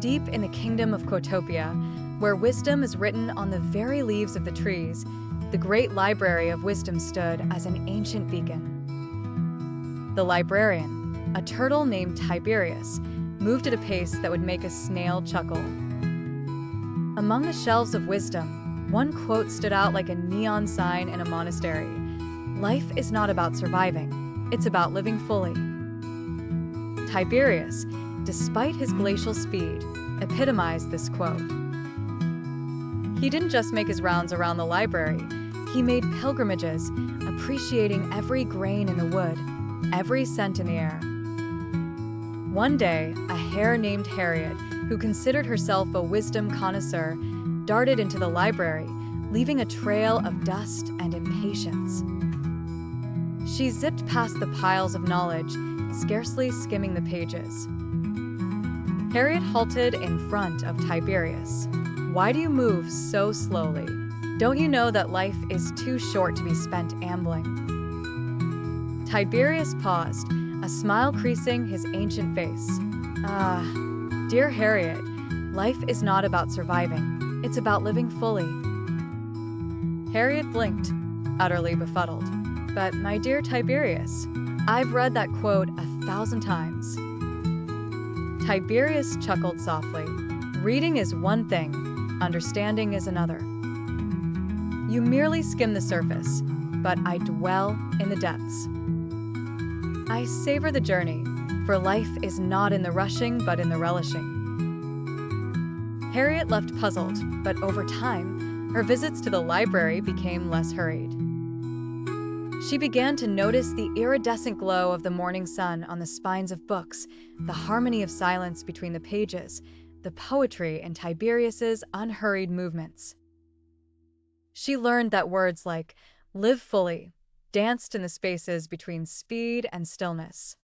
Deep in the Kingdom of Quotopia, where wisdom is written on the very leaves of the trees, the great library of wisdom stood as an ancient beacon. The librarian, a turtle named Tiberius, moved at a pace that would make a snail chuckle. Among the shelves of wisdom, one quote stood out like a neon sign in a monastery. Life is not about surviving, it's about living fully. Tiberius, despite his glacial speed, epitomized this quote. He didn't just make his rounds around the library, he made pilgrimages, appreciating every grain in the wood, every scent in the air. One day, a hare named Harriet, who considered herself a wisdom connoisseur, darted into the library, leaving a trail of dust and impatience. She zipped past the piles of knowledge, scarcely skimming the pages. Harriet halted in front of Tiberius. "Why do you move so slowly? Don't you know that life is too short to be spent ambling?" Tiberius paused, a smile creasing his ancient face. "Ah, dear Harriet, life is not about surviving, it's about living fully." Harriet blinked, utterly befuddled. "But my dear Tiberius, I've read that quote 1,000 times." Tiberius chuckled softly. "Reading is one thing, understanding is another. You merely skim the surface, but I dwell in the depths. I savor the journey, for life is not in the rushing but in the relishing." Harriet left puzzled, but over time, her visits to the library became less hurried. She began to notice the iridescent glow of the morning sun on the spines of books, the harmony of silence between the pages, the poetry in Tiberius's unhurried movements. She learned that words like "live fully" danced in the spaces between speed and stillness.